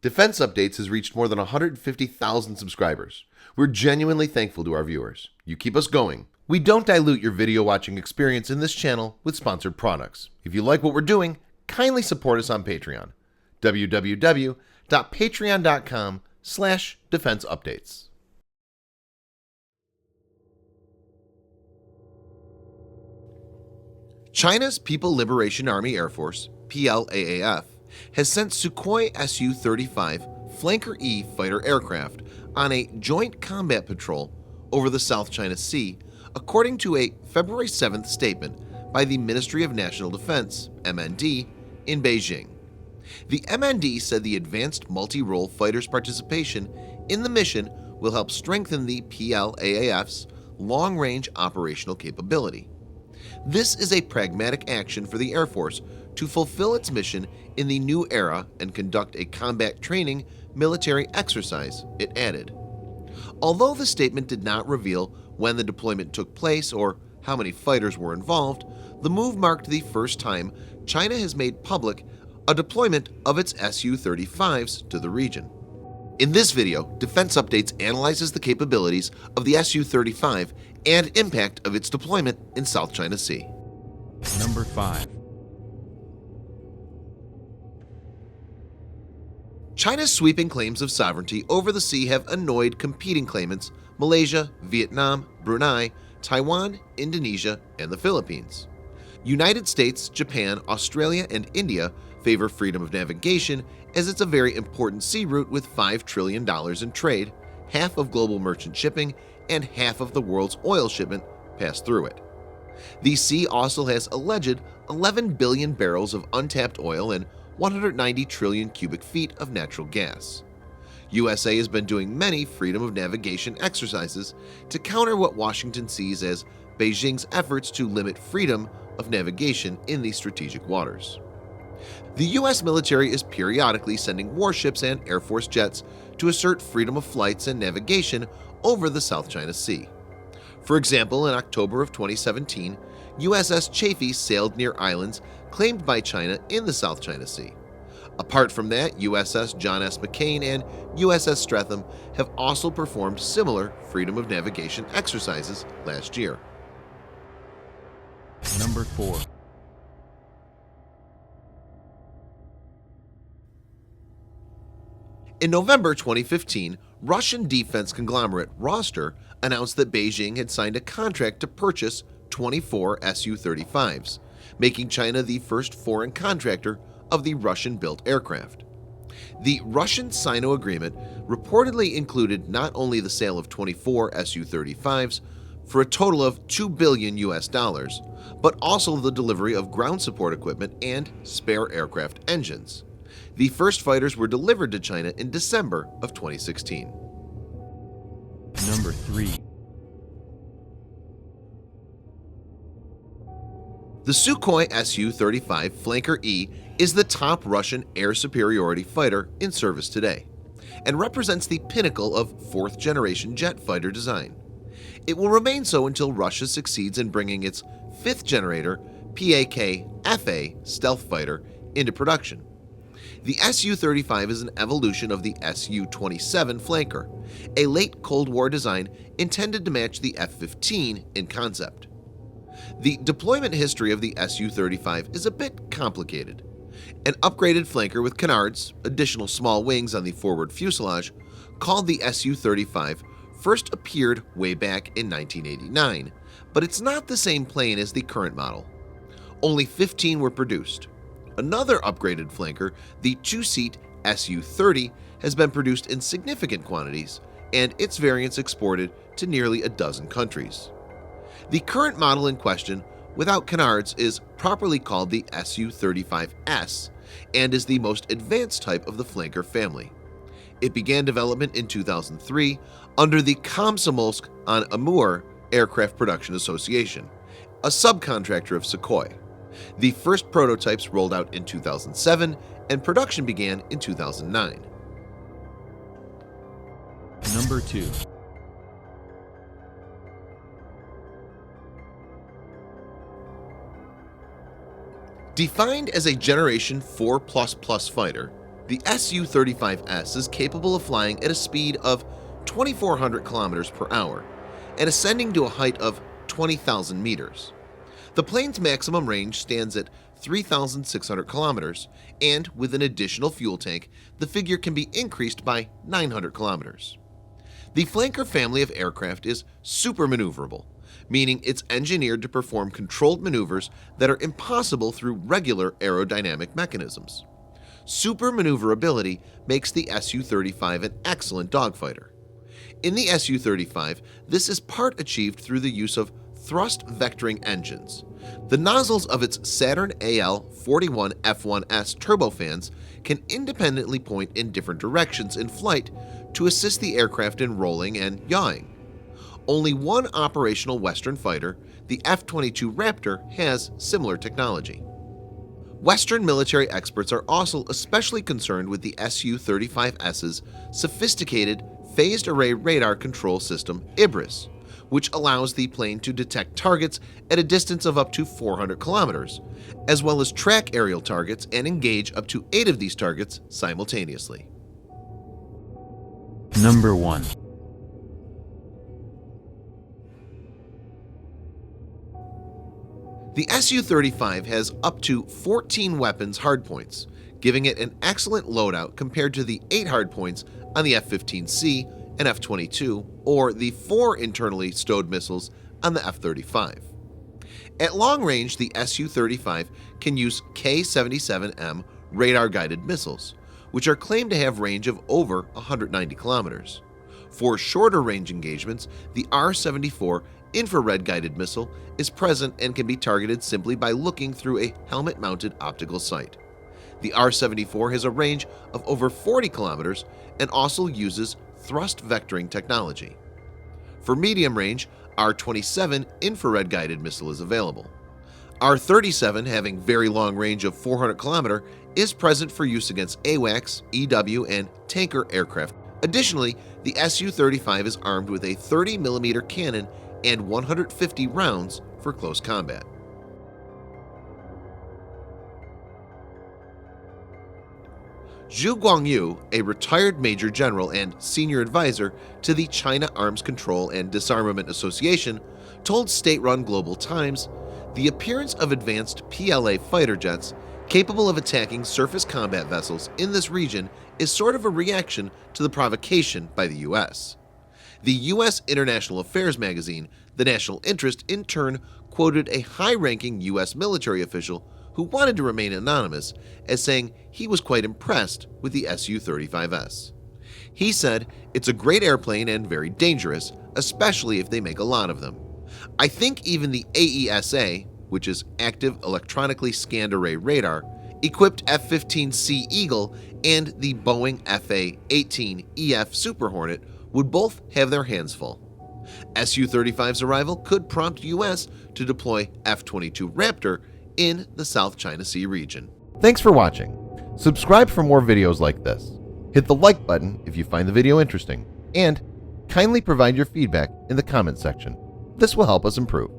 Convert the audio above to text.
Defense Updates has reached more than 150,000 subscribers. We're genuinely thankful to our viewers. You keep us going. We don't dilute your video watching experience in this channel with sponsored products. If you like what we're doing, kindly support us on Patreon. www.patreon.com/defenseupdates. China's People Liberation Army Air Force, PLAAF, has sent Sukhoi Su-35 Flanker-E fighter aircraft on a joint combat patrol over the South China Sea, according to a February 7th statement by the Ministry of National Defense, MND, in Beijing. The MND said the advanced multi-role fighters' participation in the mission will help strengthen the PLAAF's long-range operational capability. This is a pragmatic action for the Air Force to fulfill its mission in the new era and conduct a combat training military exercise, it added. Although the statement did not reveal when the deployment took place or how many fighters were involved, the move marked the first time China has made public a deployment of its Su-35s to the region. In this video, Defense Updates analyzes the capabilities of the Su-35 and impact of its deployment in South China Sea. Number 5. China's sweeping claims of sovereignty over the sea have annoyed competing claimants Malaysia, Vietnam, Brunei, Taiwan, Indonesia, and the Philippines. United States, Japan, Australia, and India favor freedom of navigation as it's a very important sea route with $5 trillion in trade, half of global merchant shipping, and half of the world's oil shipment pass through it. The sea also has alleged 11 billion barrels of untapped oil and 190 trillion cubic feet of natural gas. USA has been doing many freedom of navigation exercises to counter what Washington sees as Beijing's efforts to limit freedom of navigation in these strategic waters. The U.S. military is periodically sending warships and Air Force jets to assert freedom of flights and navigation over the South China Sea. For example, in October of 2017, USS Chaffee sailed near islands claimed by China in the South China Sea. Apart from that, USS John S. McCain and USS Streatham have also performed similar freedom of navigation exercises last year. Number 4. In November 2015, Russian defense conglomerate Roster announced that Beijing had signed a contract to purchase 24 Su-35s, making China the first foreign contractor of the Russian-built aircraft. The Russian-Sino agreement reportedly included not only the sale of 24 Su-35s for a total of $2 billion, but also the delivery of ground support equipment and spare aircraft engines. The first fighters were delivered to China in December of 2016. Number 3. The Sukhoi Su-35 Flanker-E is the top Russian air superiority fighter in service today and represents the pinnacle of fourth-generation jet fighter design. It will remain so until Russia succeeds in bringing its fifth-generator PAK-FA stealth fighter into production. The Su-35 is an evolution of the Su-27 Flanker, a late Cold War design intended to match the F-15 in concept. The deployment history of the Su-35 is a bit complicated. An upgraded flanker with canards, additional small wings on the forward fuselage, called the Su-35, first appeared way back in 1989, but it's not the same plane as the current model. Only 15 were produced. Another upgraded flanker, the two-seat Su-30, has been produced in significant quantities, and its variants exported to nearly a dozen countries. The current model in question, without canards, is properly called the Su-35S and is the most advanced type of the flanker family. It began development in 2003 under the Komsomolsk-on-Amur Aircraft Production Association, a subcontractor of Sukhoi. The first prototypes rolled out in 2007 and production began in 2009. Number 2. Defined as a Generation 4++ fighter, The Su-35S is capable of flying at a speed of 2,400 kilometers per hour and ascending to a height of 20,000 meters. The plane's maximum range stands at 3,600 kilometers, and with an additional fuel tank, the figure can be increased by 900 kilometers. The Flanker family of aircraft is super maneuverable, meaning it's engineered to perform controlled maneuvers that are impossible through regular aerodynamic mechanisms. Super maneuverability makes the Su-35 an excellent dogfighter. In the Su-35, this is part achieved through the use of thrust vectoring engines. The nozzles of its Saturn AL-41 F1S turbofans can independently point in different directions in flight to assist the aircraft in rolling and yawing. Only one operational Western fighter, the F-22 Raptor, has similar technology. Western military experts are also especially concerned with the Su-35S's sophisticated phased array radar control system IBRIS, which allows the plane to detect targets at a distance of up to 400 kilometers, as well as track aerial targets and engage up to 8 of these targets simultaneously. Number 1. The Su-35 has up to 14 weapons hardpoints, giving it an excellent loadout compared to the 8 hardpoints on the F-15C and F-22, or the 4 internally stowed missiles on the F-35. At long range, the Su-35 can use K-77M radar-guided missiles, which are claimed to have range of over 190 kilometers. For shorter range engagements, the R-74 infrared-guided missile is present and can be targeted simply by looking through a helmet-mounted optical sight. The R-74 has a range of over 40 kilometers and also uses thrust vectoring technology. For medium range, R-27 infrared-guided missile is available. R-37, having very long range of 400 km, is present for use against AWACS, EW, and tanker aircraft. Additionally, the Su-35 is armed with a 30mm cannon and 150 rounds for close combat. Zhu Guangyu, a retired Major General and Senior Advisor to the China Arms Control and Disarmament Association, told state-run Global Times, "The appearance of advanced PLA fighter jets capable of attacking surface combat vessels in this region is sort of a reaction to the provocation by the U.S." The U.S. International Affairs magazine, The National Interest, in turn quoted a high-ranking U.S. military official who wanted to remain anonymous as saying he was quite impressed with the Su-35S. He said, "It's a great airplane and very dangerous, especially if they make a lot of them. I think even the AESA, which is Active Electronically Scanned Array Radar, equipped F-15C Eagle and the Boeing FA-18EF Super Hornet would both have their hands full." Su-35's arrival could prompt U.S. to deploy F-22 Raptor in the South China Sea region. Thanks for watching. Subscribe for more videos like this. Hit the like button if you find the video interesting, and kindly provide your feedback in the comments section. This will help us improve.